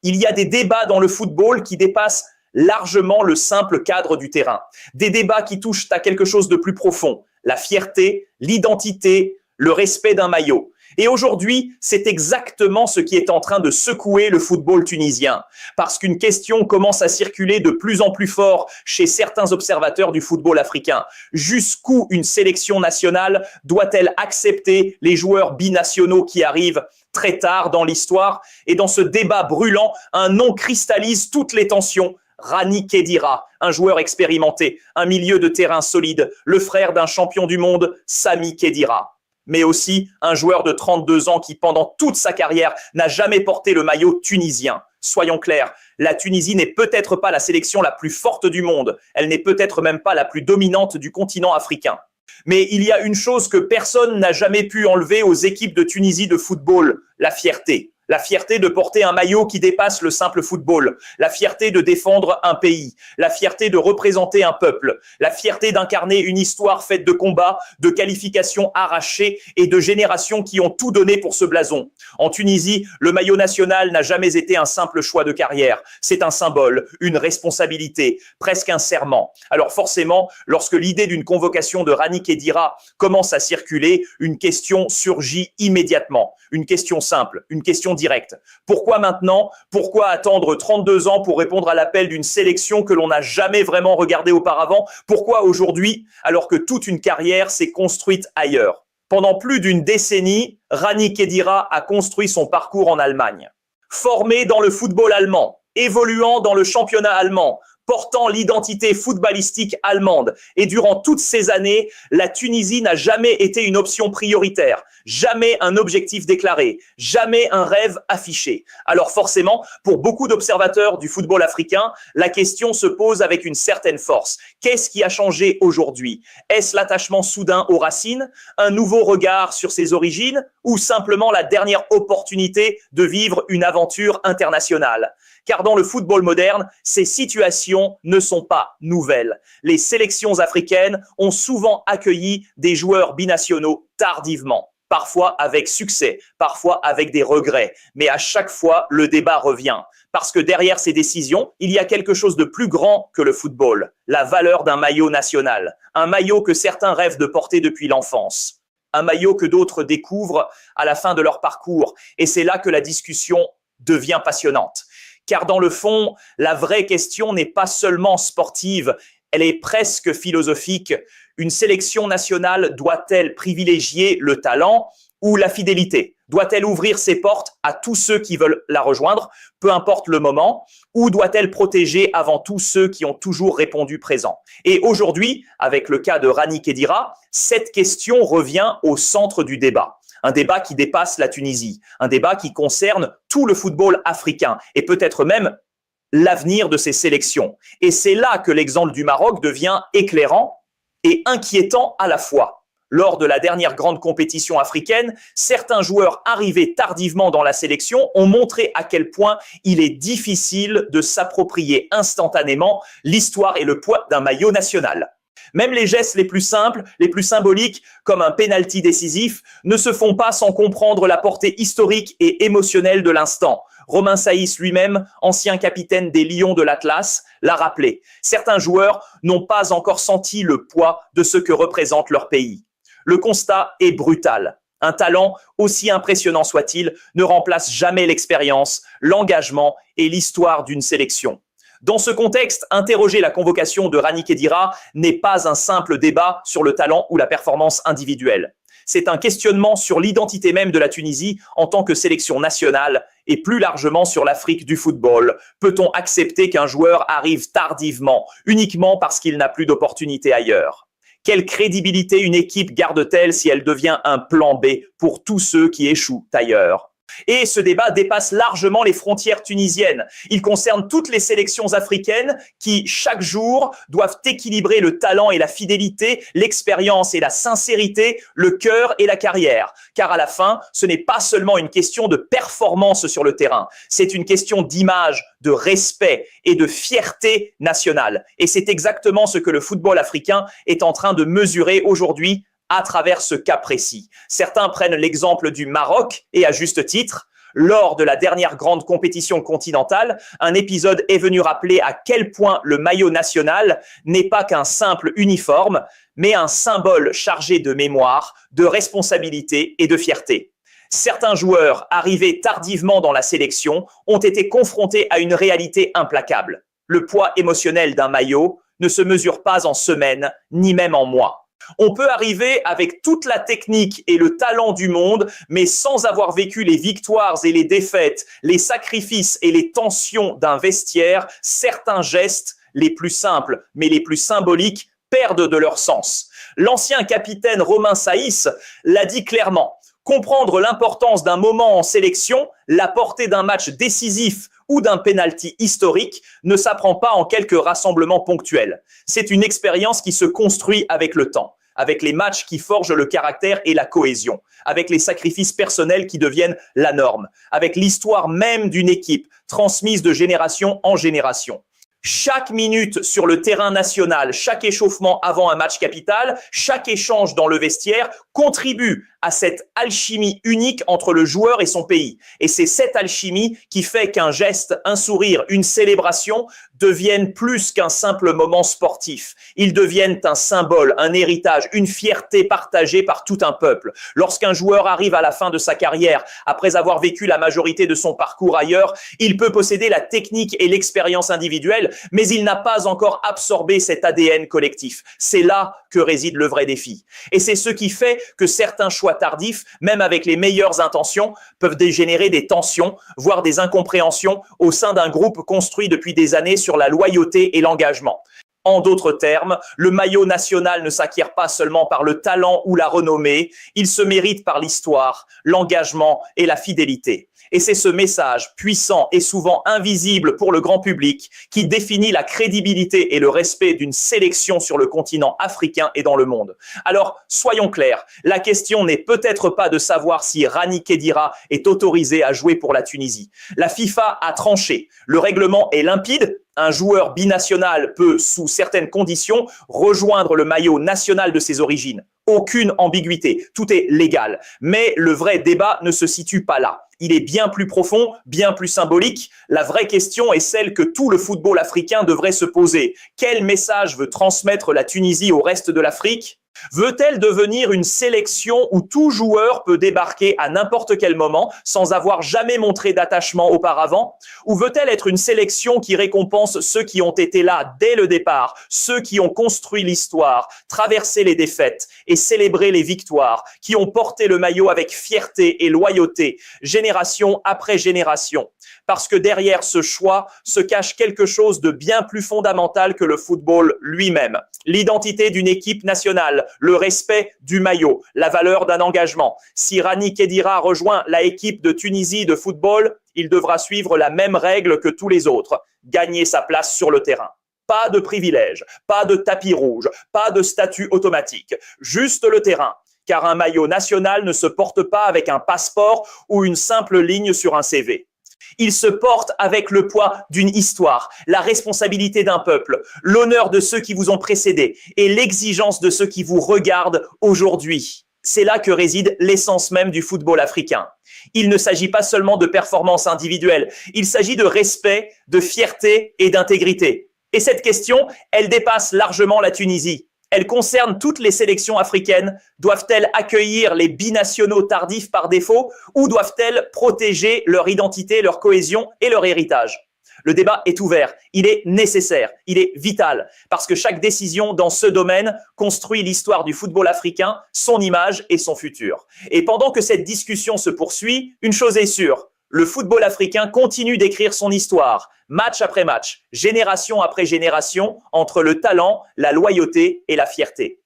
Il y a des débats dans le football qui dépassent largement le simple cadre du terrain. Des débats qui touchent à quelque chose de plus profond, la fierté, l'identité, le respect d'un maillot. Et aujourd'hui, c'est exactement ce qui est en train de secouer le football tunisien. Parce qu'une question commence à circuler de plus en plus fort chez certains observateurs du football africain. Jusqu'où une sélection nationale doit-elle accepter les joueurs binationaux qui arrivent très tard dans l'histoire? Et dans ce débat brûlant, un nom cristallise toutes les tensions. Rani Khedira, un joueur expérimenté, un milieu de terrain solide, le frère d'un champion du monde, Sami Khedira. Mais aussi un joueur de 32 ans qui, pendant toute sa carrière, n'a jamais porté le maillot tunisien. Soyons clairs, la Tunisie n'est peut-être pas la sélection la plus forte du monde. Elle n'est peut-être même pas la plus dominante du continent africain. Mais il y a une chose que personne n'a jamais pu enlever aux équipes de Tunisie de football, la fierté. La fierté de porter un maillot qui dépasse le simple football, la fierté de défendre un pays, la fierté de représenter un peuple, la fierté d'incarner une histoire faite de combats, de qualifications arrachées et de générations qui ont tout donné pour ce blason. En Tunisie, le maillot national n'a jamais été un simple choix de carrière. C'est un symbole, une responsabilité, presque un serment. Alors forcément, lorsque l'idée d'une convocation de Rani Khedira commence à circuler, une question surgit immédiatement. Une question simple, une question directe. Pourquoi maintenant? Pourquoi attendre 32 ans pour répondre à l'appel d'une sélection que l'on n'a jamais vraiment regardée auparavant? Pourquoi aujourd'hui, alors que toute une carrière s'est construite ailleurs? Pendant plus d'une décennie, Rani Khedira a construit son parcours en Allemagne. Formé dans le football allemand, évoluant dans le championnat allemand, portant l'identité footballistique allemande. Et durant toutes ces années, la Tunisie n'a jamais été une option prioritaire, jamais un objectif déclaré, jamais un rêve affiché. Alors forcément, pour beaucoup d'observateurs du football africain, la question se pose avec une certaine force. Qu'est-ce qui a changé aujourd'hui? Est-ce l'attachement soudain aux racines, un nouveau regard sur ses origines, ou simplement la dernière opportunité de vivre une aventure internationale? Car dans le football moderne, ces situations ne sont pas nouvelles. Les sélections africaines ont souvent accueilli des joueurs binationaux tardivement, parfois avec succès, parfois avec des regrets. Mais à chaque fois, le débat revient. Parce que derrière ces décisions, il y a quelque chose de plus grand que le football, la valeur d'un maillot national, un maillot que certains rêvent de porter depuis l'enfance, un maillot que d'autres découvrent à la fin de leur parcours. Et c'est là que la discussion devient passionnante. Car dans le fond, la vraie question n'est pas seulement sportive, elle est presque philosophique. Une sélection nationale doit-elle privilégier le talent ou la fidélité? Doit-elle ouvrir ses portes à tous ceux qui veulent la rejoindre, peu importe le moment, ou doit-elle protéger avant tout ceux qui ont toujours répondu présent? Et aujourd'hui, avec le cas de Rani Khedira, cette question revient au centre du débat. Un débat qui dépasse la Tunisie, un débat qui concerne tout le football africain et peut-être même l'avenir de ces sélections. Et c'est là que l'exemple du Maroc devient éclairant et inquiétant à la fois. Lors de la dernière grande compétition africaine, certains joueurs arrivés tardivement dans la sélection ont montré à quel point il est difficile de s'approprier instantanément l'histoire et le poids d'un maillot national. Même les gestes les plus simples, les plus symboliques, comme un pénalty décisif, ne se font pas sans comprendre la portée historique et émotionnelle de l'instant. Romain Saïs lui-même, ancien capitaine des Lions de l'Atlas, l'a rappelé. Certains joueurs n'ont pas encore senti le poids de ce que représente leur pays. Le constat est brutal. Un talent, aussi impressionnant soit-il, ne remplace jamais l'expérience, l'engagement et l'histoire d'une sélection. Dans ce contexte, interroger la convocation de Rani Khedira n'est pas un simple débat sur le talent ou la performance individuelle. C'est un questionnement sur l'identité même de la Tunisie en tant que sélection nationale et plus largement sur l'Afrique du football. Peut-on accepter qu'un joueur arrive tardivement, uniquement parce qu'il n'a plus d'opportunité ailleurs? Quelle crédibilité une équipe garde-t-elle si elle devient un plan B pour tous ceux qui échouent ailleurs? Et ce débat dépasse largement les frontières tunisiennes. Il concerne toutes les sélections africaines qui, chaque jour, doivent équilibrer le talent et la fidélité, l'expérience et la sincérité, le cœur et la carrière. Car à la fin, ce n'est pas seulement une question de performance sur le terrain, c'est une question d'image, de respect et de fierté nationale. Et c'est exactement ce que le football africain est en train de mesurer aujourd'hui à travers ce cas précis. Certains prennent l'exemple du Maroc, et à juste titre. Lors de la dernière grande compétition continentale, un épisode est venu rappeler à quel point le maillot national n'est pas qu'un simple uniforme, mais un symbole chargé de mémoire, de responsabilité et de fierté. Certains joueurs, arrivés tardivement dans la sélection, ont été confrontés à une réalité implacable. Le poids émotionnel d'un maillot ne se mesure pas en semaines, ni même en mois. On peut arriver avec toute la technique et le talent du monde, mais sans avoir vécu les victoires et les défaites, les sacrifices et les tensions d'un vestiaire, certains gestes, les plus simples mais les plus symboliques, perdent de leur sens. L'ancien capitaine Romain Saïs l'a dit clairement. Comprendre l'importance d'un moment en sélection, la portée d'un match décisif ou d'un penalty historique ne s'apprend pas en quelques rassemblements ponctuels. C'est une expérience qui se construit avec le temps, avec les matchs qui forgent le caractère et la cohésion, avec les sacrifices personnels qui deviennent la norme, avec l'histoire même d'une équipe transmise de génération en génération. Chaque minute sur le terrain national, chaque échauffement avant un match capital, chaque échange dans le vestiaire contribue à cette alchimie unique entre le joueur et son pays. Et c'est cette alchimie qui fait qu'un geste, un sourire, une célébration deviennent plus qu'un simple moment sportif. Ils deviennent un symbole, un héritage, une fierté partagée par tout un peuple. Lorsqu'un joueur arrive à la fin de sa carrière, après avoir vécu la majorité de son parcours ailleurs, il peut posséder la technique et l'expérience individuelle, mais il n'a pas encore absorbé cet ADN collectif. C'est là que réside le vrai défi. Et c'est ce qui fait que certains choix tardifs, même avec les meilleures intentions, peuvent dégénérer des tensions, voire des incompréhensions au sein d'un groupe construit depuis des années sur la loyauté et l'engagement. En d'autres termes, le maillot national ne s'acquiert pas seulement par le talent ou la renommée, il se mérite par l'histoire, l'engagement et la fidélité. Et c'est ce message puissant et souvent invisible pour le grand public qui définit la crédibilité et le respect d'une sélection sur le continent africain et dans le monde. Alors, soyons clairs, la question n'est peut-être pas de savoir si Rani Khedira est autorisé à jouer pour la Tunisie. La FIFA a tranché. Le règlement est limpide. Un joueur binational peut, sous certaines conditions, rejoindre le maillot national de ses origines. Aucune ambiguïté, tout est légal. Mais le vrai débat ne se situe pas là. Il est bien plus profond, bien plus symbolique. La vraie question est celle que tout le football africain devrait se poser. Quel message veut transmettre la Tunisie au reste de l'Afrique ? Veut-elle devenir une sélection où tout joueur peut débarquer à n'importe quel moment sans avoir jamais montré d'attachement auparavant? Ou veut-elle être une sélection qui récompense ceux qui ont été là dès le départ, ceux qui ont construit l'histoire, traversé les défaites et célébré les victoires, qui ont porté le maillot avec fierté et loyauté, génération après génération? Parce que derrière ce choix se cache quelque chose de bien plus fondamental que le football lui-même. L'identité d'une équipe nationale, le respect du maillot, la valeur d'un engagement. Si Rani Khedira rejoint la équipe de Tunisie de football, il devra suivre la même règle que tous les autres, gagner sa place sur le terrain. Pas de privilèges, pas de tapis rouge, pas de statut automatique, juste le terrain. Car un maillot national ne se porte pas avec un passeport ou une simple ligne sur un CV. Il se porte avec le poids d'une histoire, la responsabilité d'un peuple, l'honneur de ceux qui vous ont précédé et l'exigence de ceux qui vous regardent aujourd'hui. C'est là que réside l'essence même du football africain. Il ne s'agit pas seulement de performances individuelles, il s'agit de respect, de fierté et d'intégrité. Et cette question, elle dépasse largement la Tunisie. Elle concerne toutes les sélections africaines. Doivent-elles accueillir les binationaux tardifs par défaut ou doivent-elles protéger leur identité, leur cohésion et leur héritage? Le débat est ouvert, il est nécessaire, il est vital, parce que chaque décision dans ce domaine construit l'histoire du football africain, son image et son futur. Et pendant que cette discussion se poursuit, une chose est sûre, le football africain continue d'écrire son histoire, match après match, génération après génération, entre le talent, la loyauté et la fierté.